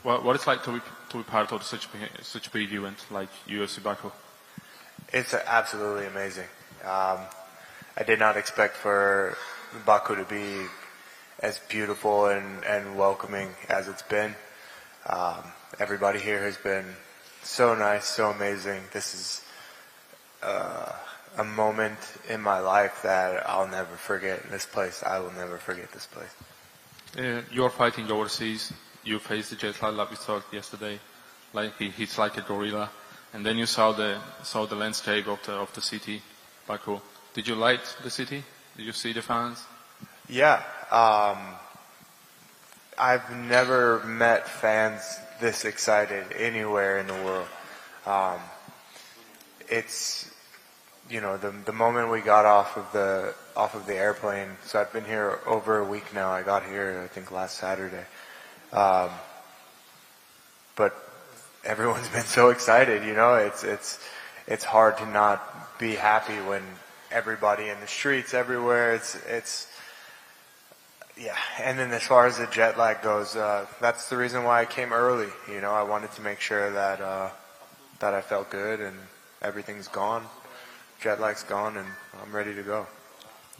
What it's like to be part of such a big event like UFC Baku? It's absolutely amazing. I did not expect for Baku to be as beautiful and welcoming as it's been. Everybody here has been so nice, so amazing. This is a moment in my life that I'll never forget. This place, I will never forget this place. You're fighting overseas. You faced the jet lag like we talked yesterday. Like he's like a gorilla. And then you saw the landscape of the city, Baku. Did you like the city? Did you see the fans? Yeah. I've never met fans this excited anywhere in the world. It's, the moment we got off of the airplane. So I've been here over a week now. I got here, I think, last Saturday. But everyone's been so excited, it's hard to not be happy when everybody in the streets everywhere, yeah. And then as far as the jet lag goes, that's the reason why I came early. I wanted to make sure that I felt good and everything's gone. Jet lag's gone and I'm ready to go.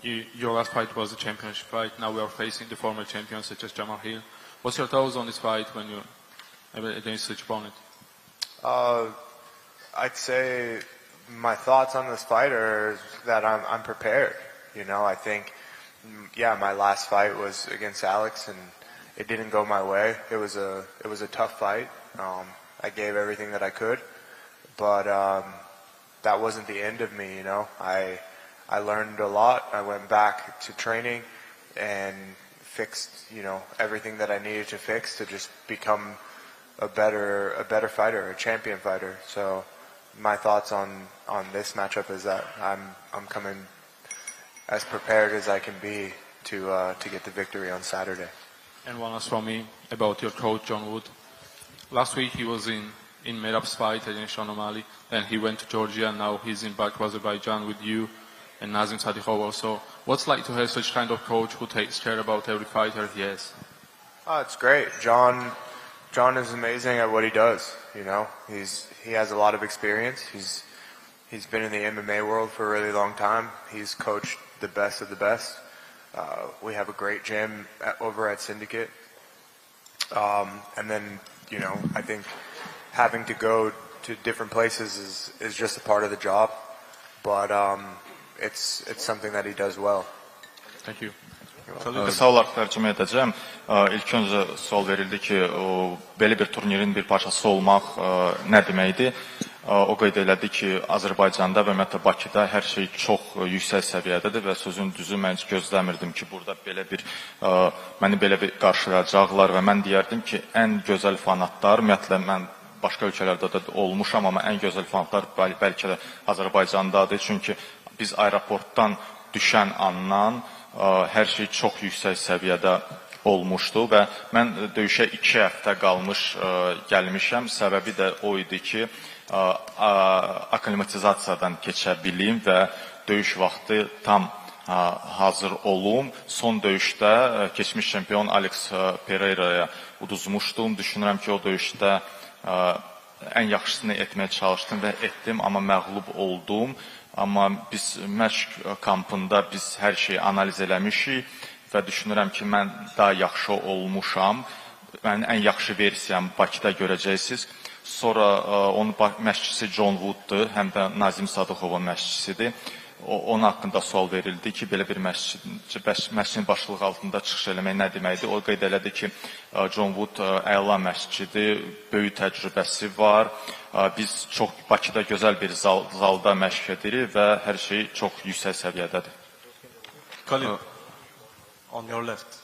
Your last fight was a championship fight. Now we are facing the former champions such as Jamahal Hill. What's your thoughts on this fight when you're against such opponent? I'd say my thoughts on this fight are that I'm prepared. I think, my last fight was against Alex and it didn't go my way. It was a tough fight. I gave everything that I could, but that wasn't the end of me. I learned a lot. I went back to training and fixed everything that I needed to fix to just become a better fighter, a champion fighter. So my thoughts on this matchup is that I'm coming as prepared as I can be to get the victory on Saturday. And one last from me about your coach John Wood. Last week he was in Merab's fight against Sean O'Malley. Then he went to Georgia and now he's in Baku, Azerbaijan with you and Nazim Sadikhov also. What's like to have such kind of coach who takes care about every fighter he has? Oh, it's great. John is amazing at what he does. He has a lot of experience. He's been in the MMA world for a really long time. He's coached the best of the best. We have a great gym over at Syndicate. And then, I think having to go to different places is just a part of the job. But it's something that he does well. Thank you. Qısa olaraq tərcümə edəcəm. İlk öncə sual verildi ki, belə bir turnirin bir parçası olmaq nə deməkdir? O qeyd elədi ki, Azərbaycanda və ümumiyyətlə Bakıda hər şey çox yüksək səviyyədədir və sözün düzü mən heç gözləmirdim ki, burada məni belə bir qarşılayacaqlar və mən deyərdim ki, ən gözəl fanatlar, ümumiyyətlə mən başqa ölkələrdə də olmuşam, amma ən gözəl fanatlar bəlkə də Azərbaycandadır. Çünki biz aeroportdan düşən andan hər şey çox yüksək səviyyədə olmuşdu və mən döyüşə 2 həftə qalmış gəlmişəm. Səbəbi də o idi ki, aklimatizasiyadan keçə bilim və döyüş vaxtı tam hazır olum. Son döyüşdə keçmiş çempion Alex Pereira'ya uduzmuşdum. Düşünürəm ki, o döyüşdə ən yaxşısını etməyə çalışdım və etdim, amma məğlub oldum. Amma biz məşq kampında biz hər şeyi analiz eləmişik və düşünürəm ki, mən daha yaxşı olmuşam. Mənim ən yaxşı versiyamı Bakıda görəcəksiniz. Sonra onun məşqçisi John Wood'dur, həm də Nazim Sadıxovun məşqçisidir. Onun haqqında sual verildi ki, belə bir məşqçinin başçılığı altında çıxış eləmək nə deməkdir? O qeyd elədi ki, John Wood əla məşqçidir, böyük təcrübəsi var. Biz çox Bakıda gözəl bir zalda məşq edirik və hər şey çox yüksək səviyyədədir. Khalil, on your left.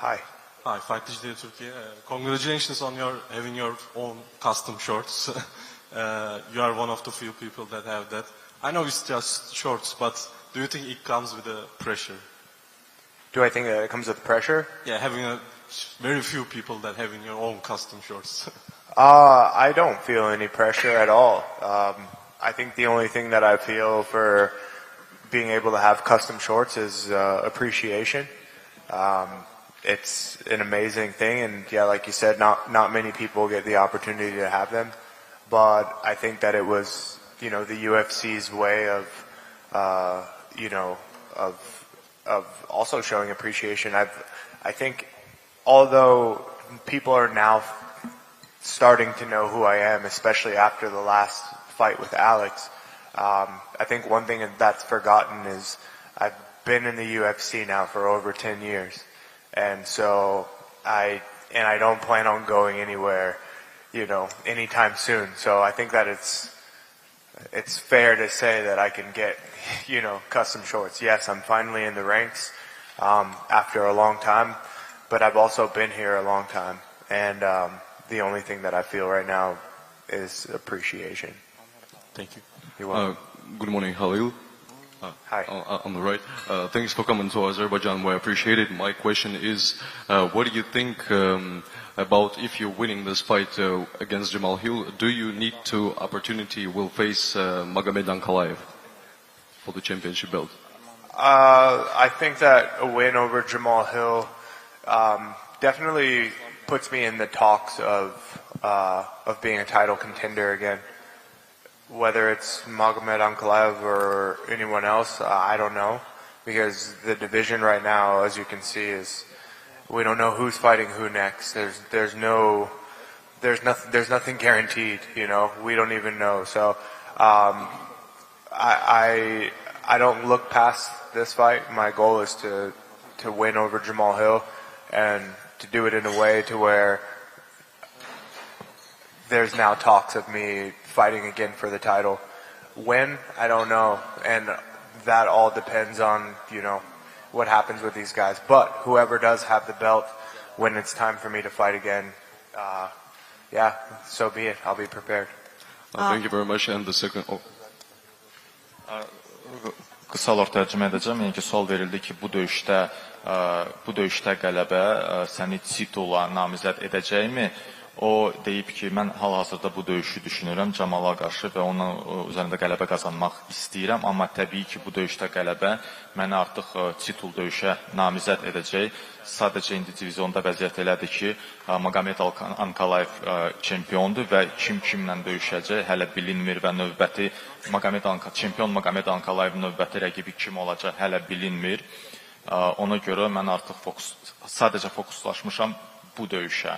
Hi. Hi, Fight Digital Turkey. Congratulations on having your own custom shorts. You are one of the few people that have that. I know it's just shorts, but do you think it comes with a pressure? Do I think that it comes with pressure? Yeah, having very few people that having your own custom shorts. I don't feel any pressure at all. I think the only thing that I feel for being able to have custom shorts is appreciation. it's an amazing thing, and yeah, like you said, not many people get the opportunity to have them, but I think that it was, you know, the UFC's way of, you know, of also showing appreciation. I think, although people are now starting to know who I am, especially after the last fight with Alex, I think one thing that's forgotten is I've been in the UFC now for over 10 years. And so I don't plan on going anywhere, you know, anytime soon. So I think that it's fair to say that I can get, you know, custom shorts. Yes, I'm finally in the ranks, after a long time, but I've also been here a long time. And, the only thing that I feel right now is appreciation. Thank you. You're welcome. Good morning, Khalil. Hi. On the right. Thanks for coming to Azerbaijan. We appreciate it. My question is, what do you think about if you're winning this fight against Jamahal Hill? Do you need to opportunity will face Magomed Ankalaev for the championship belt? I think that a win over Jamahal Hill definitely puts me in the talks of being a title contender again. Whether it's Magomed Ankalaev or anyone else, I don't know, because the division right now, as you can see, is we don't know who's fighting who next. There's nothing guaranteed. You know, we don't even know. So I don't look past this fight. My goal is to win over Jamahal Hill and to do it in a way to where there's now talks of me fighting again for the title. When? I don't know. And that all depends on, you know, what happens with these guys. But whoever does have the belt, when it's time for me to fight again, yeah, so be it. I'll be prepared. Thank you very much. And the second... Qısalar tərcümə edəcəm. Yəni ki, sual verildi ki, bu döyüşdə qələbə səni titula namizəd edəcəkmi? O deyib ki, mən hal-hazırda bu döyüşü düşünürəm Camala qarşı və onun üzərində qələbə qazanmaq istəyirəm. Amma təbii ki, bu döyüşdə qələbə məni artıq titul döyüşə namizəd edəcək. Sadəcə indi divizionda vəziyyət elədir ki, Magomed Ankalaev çempiondur və kimlə döyüşəcək hələ bilinmir və növbəti çempion Magomed Ankalaev növbəti rəqibi kim olacaq hələ bilinmir. Ona görə mən artıq sadəcə fokuslaşmışam bu döyüşə.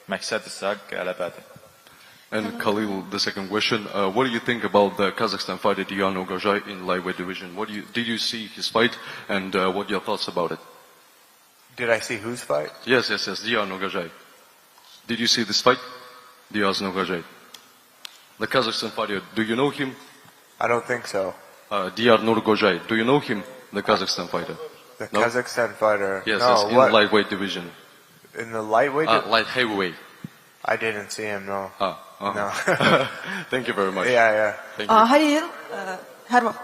Məqsəd isə qələbədir. And Khalil, the second question, what do you think about the Kazakhstan fighter Diyan Ogajai in lightweight division? Did you see his fight, and what are your thoughts about it? Did I see whose fight? Yes, Diyan Ogajai. Did you see this fight? Diyan Ogajai. The Kazakhstan fighter, do you know him? I don't think so. Diyar Nurgojai, do you know him, the Kazakhstan fighter? The No? Kazakhstan fighter? Yes, no, in what? lightweight division. In the lightweight? Light heavyweight. I didn't see him, no. No. Thank you very much. Yeah. Thank you. Hayır, hər vaxt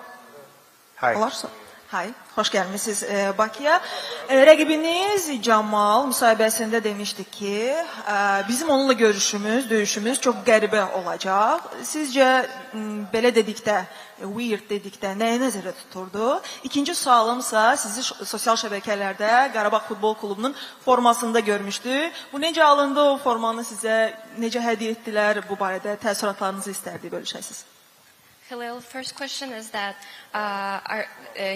Hi. olarsa. Hay, xoş gəlmisiniz Bakıya. Rəqibiniz Camal müsahibəsində demişdi ki, bizim onunla görüşümüz, döyüşümüz çox qəribə olacaq. Sizcə belə dedikdə, weird dedikdə nəyə nəzərdə tuturdu? İkinci sualımsa, sizi sosial şəbəkələrdə Qarabağ Futbol Klubunun formasında görmüşdü. Bu necə alındı, o formanı sizə necə hədiyyə etdilər, bu barədə təəssüratlarınızı istərdik bölüşəsiniz. Khalil, first question is that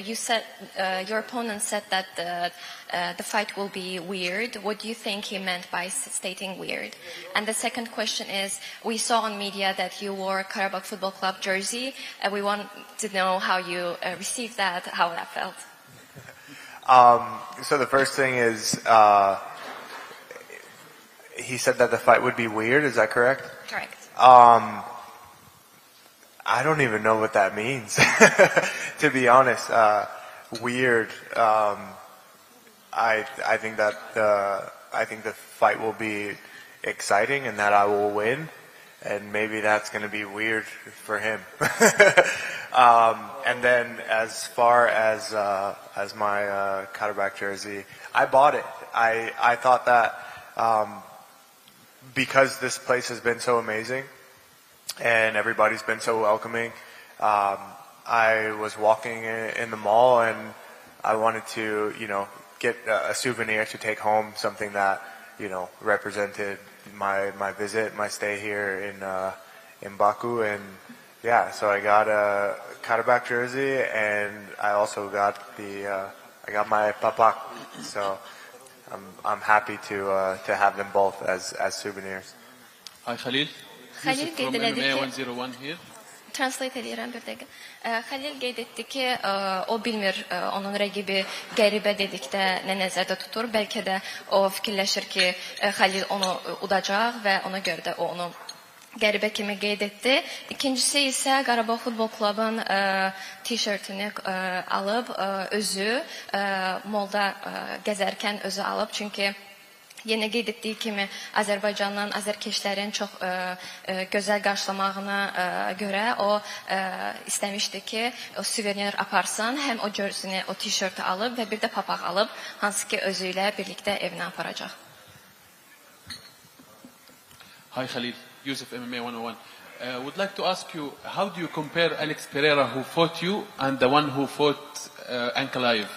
you said your opponent said that the fight will be weird. What do you think he meant by stating weird? And the second question is, we saw on media that you wore Karabakh Football Club jersey, and we want to know how you received that, how that felt. So the first thing is, he said that the fight would be weird. Is that correct? Correct. I don't even know what that means, to be honest. Weird. I think that the fight will be exciting and that I will win, and maybe that's going to be weird for him. And then as far as my Karabakh jersey, I bought it. I thought that because this place has been so amazing and everybody's been so welcoming, I was walking in the mall and I wanted to, get a souvenir to take home, something that, represented my visit, my stay here in Baku. And yeah, so I got a Karabakh jersey, and I also got I got my papak. So I'm happy to have them both as souvenirs. Hi Khalil. Khalil From qeyd elədi MMA ki, 101 here. translate edirəm bir dəqiqə. Khalil qeyd etdi ki, o bilmir onun rəqibi qəribə dedikdə nə nəzərdə tutur. Bəlkə də o fikirləşir ki, Khalil onu udacaq və ona görə də o onu qəribə kimi qeyd etdi. İkincisi isə Qarabağ Futbol Klubun t-shirtini alıb özü molda gəzərkən özü alıb. Çünki yenə qeyd etdiyi kimi Azərbaycandan azərkeşlərin çox gözəl qarşılamağına görə o istəmişdi ki, o suvenir aparsın, həm o jersini, o t-shirti alıb və bir də papaq alıb, hansı ki özü ilə birlikdə evinə aparacaq. Hi Khalil, Yusuf MMA 101. Would like to ask you, how do you compare Alex Pereira who fought you and the one who fought Ankalaev?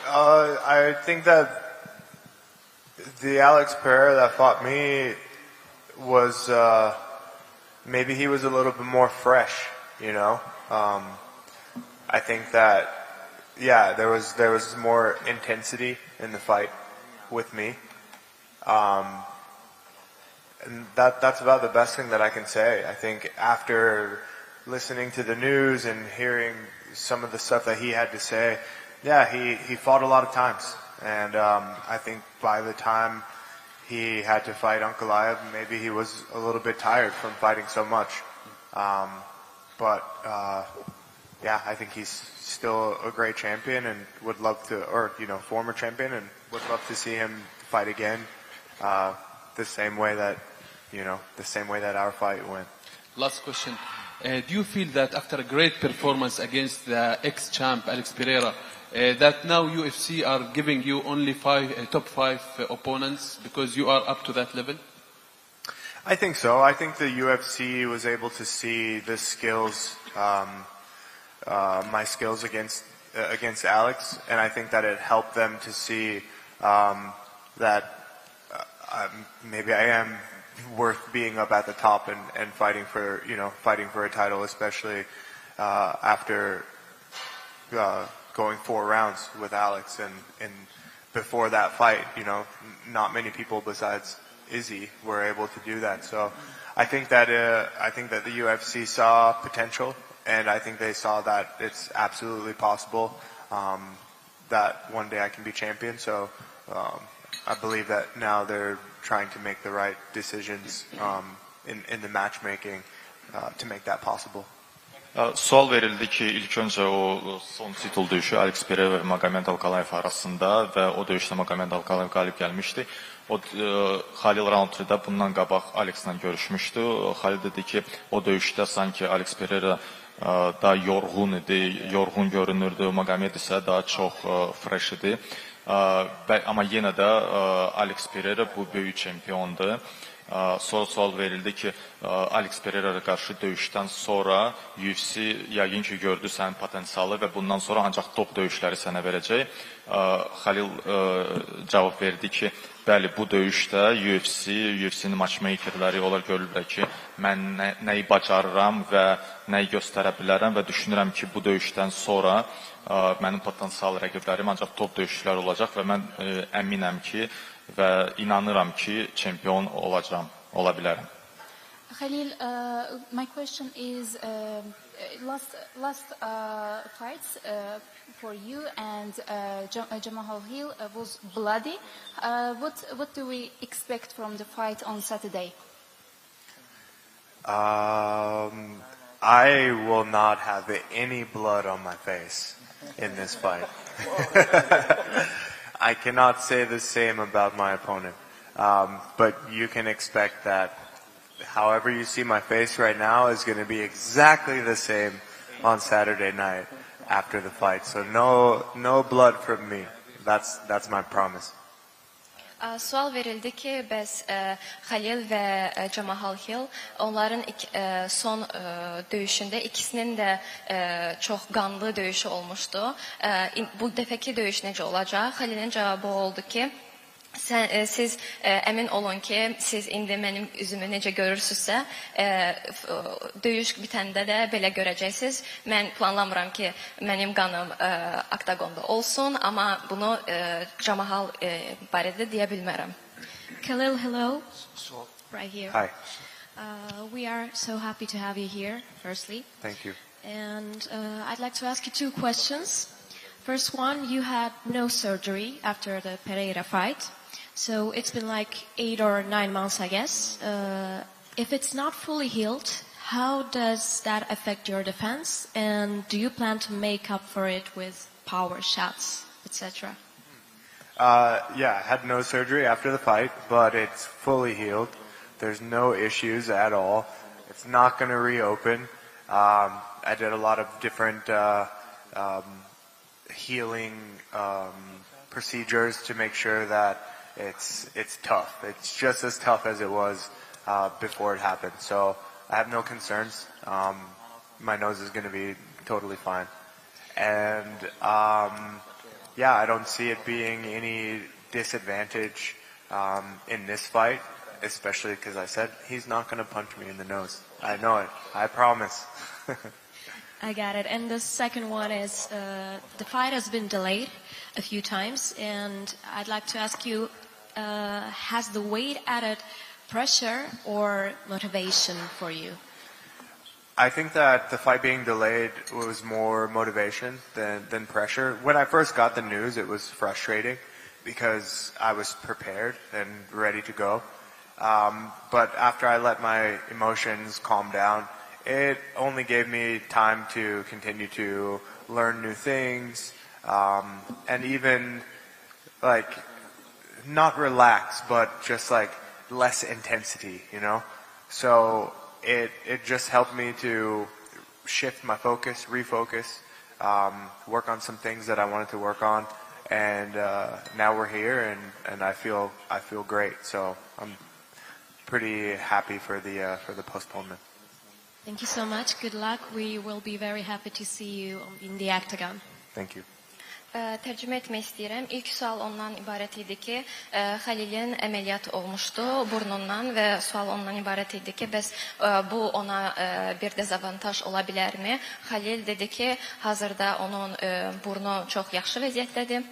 I think that the Alex Pereira that fought me was maybe he was a little bit more fresh, I think that there was more intensity in the fight with me. And that's about the best thing that I can say. I think after listening to the news and hearing some of the stuff that he had to say, he fought a lot of times. And I think by the time he had to fight Ankalaev, maybe he was a little bit tired from fighting so much. But I think he's still a great champion and would love to, or former champion, and would love to see him fight again, the same way that our fight went. Last question. Do you feel that after a great performance against the ex-champ Alex Pereira, that now UFC are giving you only top 5 opponents because you are up to that level? I think so. I think the UFC was able to see the skills, my skills against Alex, and I think that it helped them to see that maybe I am worth being up at the top and fighting for a title, especially after going 4 rounds with Alex, and before that fight, not many people besides Izzy were able to do that. So I think that the UFC saw potential, and I think they saw that it's absolutely possible that one day I can be champion. So I believe that now they're trying to make the right decisions in the matchmaking to make that possible. Sual verildi ki, ilk öncə o son titul döyüşü Alex Pereira və Magomed Ankalaev arasında və o döyüşdə Magomed Ankalaev qalib gəlmişdi. O Khalil Rountree də bundan qabaq Alex'la görüşmüşdü. Khalil dedi ki, o döyüşdə sanki Alex Pereira daha yorğun idi, yorğun görünürdü. Magomed isə daha çox fresh idi. Amma yenə də Alex Pereira bu böyük çempiondur. Sonra sual verildi ki, Alex Pereira'ya qarşı döyüşdən sonra UFC yəqin ki gördü sənin potensialı və bundan sonra ancaq top döyüşləri sənə verəcək. Khalil cavab verdi ki, bəli, bu döyüşdə UFC-nin matchmakerləri onlar görürlər ki, mən nəyi bacarıram və nəyi göstərə bilərəm və düşünürəm ki, bu döyüşdən sonra mənim potensial rəqiblərim ancaq top döyüşçülər olacaq və mən əminəm ki və inanıram ki, çempion olacağam, ola bilərəm. Khalil, my question is, last fights for you and Jamahal Hill was bloody. What do we expect from the fight on Saturday? I will not have any blood on my face in this fight. I cannot say the same about my opponent, but you can expect that however you see my face right now is going to be exactly the same on Saturday night after the fight. So no blood from me. That's my promise. Sual verildi ki, bəs Khalil və Jamahal Hill onların son döyüşündə ikisinin də çox qanlı döyüşü olmuşdu. Bu dəfəki döyüş necə olacaq? Khalilin cavabı oldu ki, siz əmin olun ki, siz indi mənim üzümü necə görürsünüzsə, döyüş bitəndə də belə görəcəksiniz. Mən planlamıram ki, mənim qanım oktagonda olsun, amma bunu Jamahal barədə deyə bilmərəm. Khalil, hello. Right here. Hi. We are so happy to have you here, firstly. Thank you. And I'd like to ask you two questions. First one, you had no surgery after the Pereira fight. So it's been like 8 or 9 months, I guess. If it's not fully healed, how does that affect your defense? And do you plan to make up for it with power shots, etc.? Yeah, I had no surgery after the fight, but it's fully healed. There's no issues at all. It's not going to reopen. I did a lot of different healing procedures to make sure that it's tough. It's just as tough as it was before it happened. So I have no concerns. My nose is going to be totally fine. And yeah, I don't see it being any disadvantage in this fight, especially because I said he's not going to punch me in the nose. I know it. I promise. I got it. And the second one is the fight has been delayed a few times, and I'd like to ask you, has the weight added pressure or motivation for you? I think that the fight being delayed was more motivation than pressure. When I first got the news, it was frustrating because I was prepared and ready to go. But after I let my emotions calm down, it only gave me time to continue to learn new things, and even like not relax, but just like less intensity, you know? So it just helped me to shift my focus, refocus, work on some things that I wanted to work on, and now we're here, and I feel great. So I'm pretty happy for the postponement. Thank you so much. Good luck. We will be very happy to see you in the octagon. Thank you. Tərcümə etmək istəyirəm. İlk sual ondan ibarət idi ki, Khalilin əməliyyat olmuşdu burnundan və sual ondan ibarət idi ki, bəs bu ona bir dezavantaj ola bilərmi? Khalil dedi ki, hazırda onun burnu çox yaxşı vəziyyətdədir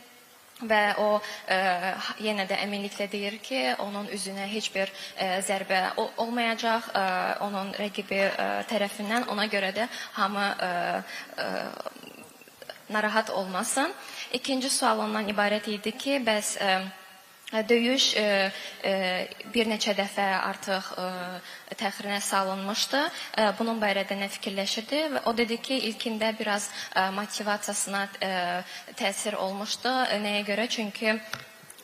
və o yenə də əminliklə deyir ki, onun üzünə heç bir zərbə olmayacaq onun rəqibi tərəfindən. Ona görə də hamı narahat olmasın. İkinci sual ondan ibarət idi ki, bəs döyüş bir neçə dəfə artıq təxirinə salınmışdı. Bunun barədə nə fikirləşirdi? Və o dedi ki, ilkində biraz motivasiyasına təsir olmuşdu. Nəyə görə? Çünki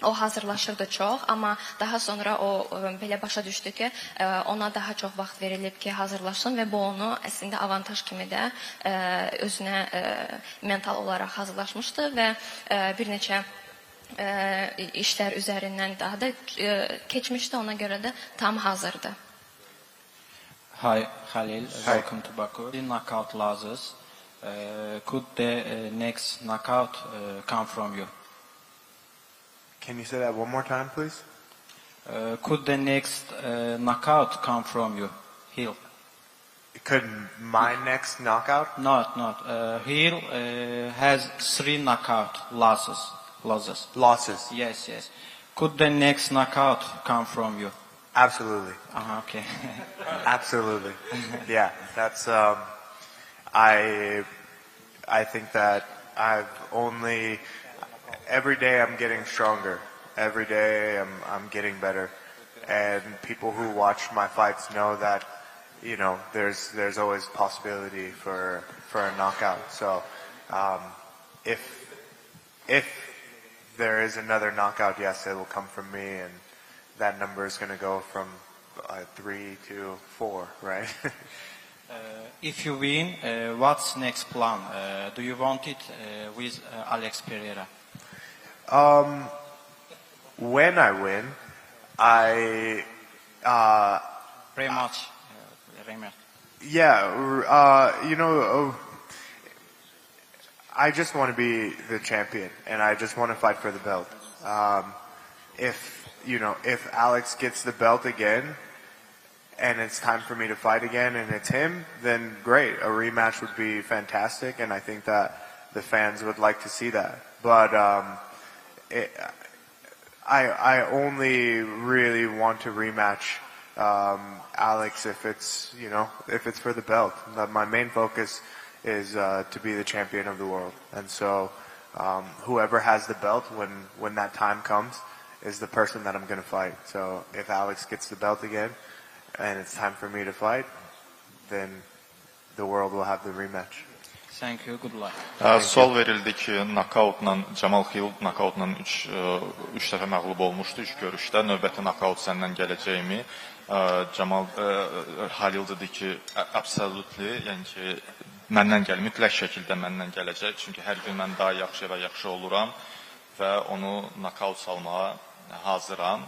o hazırlaşırdı çox, amma daha sonra o belə başa düşdü ki, ona daha çox vaxt verilib ki, hazırlaşsın və bu onu əslində avantaj kimi də özünə mental olaraq hazırlaşmışdı və bir neçə işlər üzərindən daha da keçmişdi, ona görə də tam hazırdı. Hi, Khalil. Welcome to Baku. Knockout losses. Could the next knockout come from you? Can you say that one more time, please? Could the next knockout come from you, Hill? Could my next knockout? Not. Hill has 3 knockout losses. Losses. Yes. Could the next knockout come from you? Absolutely. Okay. Absolutely. Yeah, that's. I think that I've only. Every day I'm getting stronger. Every day I'm getting better, and people who watch my fights know that, you know, there's always possibility for a knockout. So, if there is another knockout, yes, it will come from me, and that number is going to go from 3 to 4, right? If you win, what's next plan? Do you want it with Alex Pereira? when I win, I Rematch. yeah, I just want to be the champion, and I just want to fight for the belt. If Alex gets the belt again, and it's time for me to fight again, and it's him, then great. A rematch would be fantastic, and I think that the fans would like to see that. But I only really want to rematch Alex if it's for the belt. My main focus is to be the champion of the world, and so whoever has the belt when that time comes is the person that I'm going to fight. So if Alex gets the belt again and it's time for me to fight, then the world will have the rematch. Thank you. Good luck. Sual verildi ki, Jamahal Hill nokautla 3 dəfə məğlub olmuşdu 3 görüşdə. Növbəti nokaut səndən gələcəkmi? Jamal Halil dedi ki, absolutely, yəni ki, məndən gəl, mütləq şəkildə məndən gələcək. Çünki hər gün mən daha yaxşı və yaxşı oluram və onu nokaut salmağa hazıram.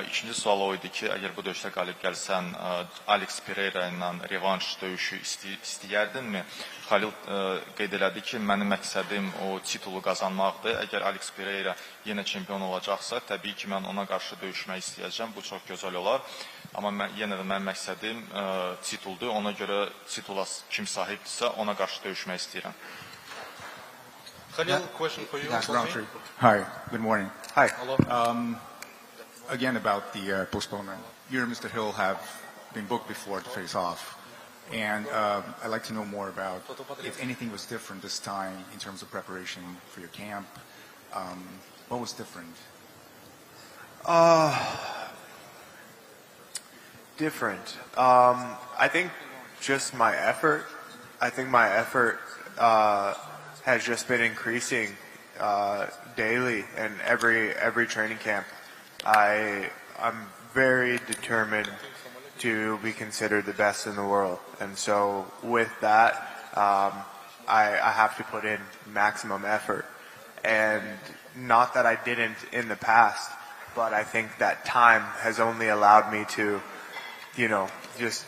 İkinci sual o idi ki, əgər bu döyüşdə qalib gəlsən, Alex Pereira ilə revanş döyüşü istəyərdinmi? Khalil qeyd elədi ki, mənim məqsədim o titulu qazanmaqdır. Əgər Alex Pereira yenə çempion olacaqsa, təbii ki, mən ona qarşı döyüşmək istəyəcəm. Bu çox gözəl olar. Amma yenə də mənim məqsədim tituldur. Ona görə titula kim sahibdirsə, ona qarşı döyüşmək istəyirəm. Khalil, question for you. Rountree. Hi, good morning. Hi. Hello. Again, about the postponement. You and Mr. Hill have been booked before to face off. And I'd like to know more about if anything was different this time in terms of preparation for your camp. What was different? Different. I think just my effort. I think my effort has just been increasing daily, and every training camp. I'm very determined to be considered the best in the world, and so with that, I have to put in maximum effort. And not that I didn't in the past, but I think that time has only allowed me to, just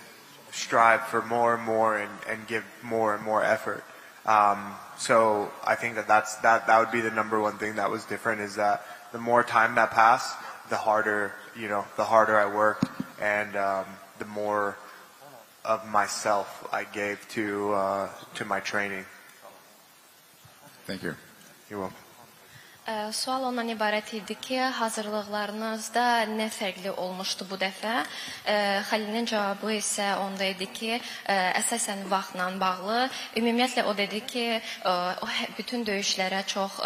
strive for more and more and give more and more effort. So I think that would be the number one thing that was different, is that the more time that passed, the harder I worked, and the more of myself I gave to my training. Thank you. You're welcome. Sual ondan ibarət idi ki, hazırlıqlarınızda nə fərqli olmuşdu bu dəfə? Xəlilin cavabı isə onda idi ki, əsasən vaxtla bağlı. Ümumiyyətlə o dedi ki, o bütün döyüşlərə çox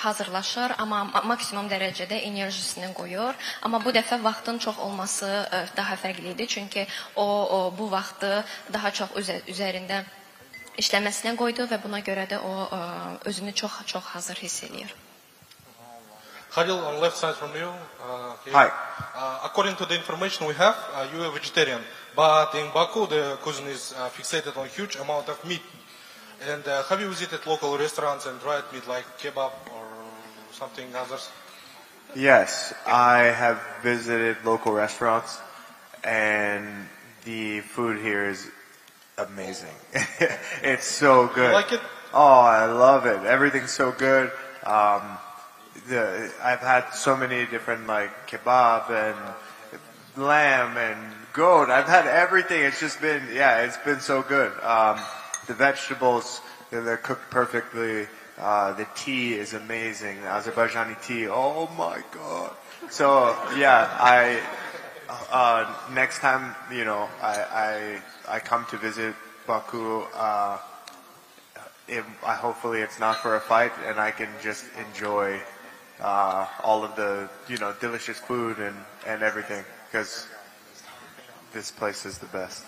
hazırlaşır, amma maksimum dərəcədə enerjisini qoyur. Amma bu dəfə vaxtın çox olması daha fərqli idi, çünki o bu vaxtı daha çox üzərində işləməsinə qoydu və buna görə də o özünü çox hazır hiss edir. Khalil, on left side from you. Hi. According to the information we have, you are vegetarian, but in Baku the cuisine is fixated on huge amount of meat. And have you visited local restaurants and tried meat like kebab or something others? Yes, I have visited local restaurants, and the food here is amazing. It's so good. You like it? Oh, I love it. Everything's so good. I've had so many different kebab and lamb and goat. I've had everything. It's just been, it's been so good. The vegetables, they're cooked perfectly. The tea is amazing. The Azerbaijani tea. Oh my God. So next time, I come to visit Baku, hopefully it's not for a fight, and I can just enjoy all of the delicious food and everything, because this place is the best.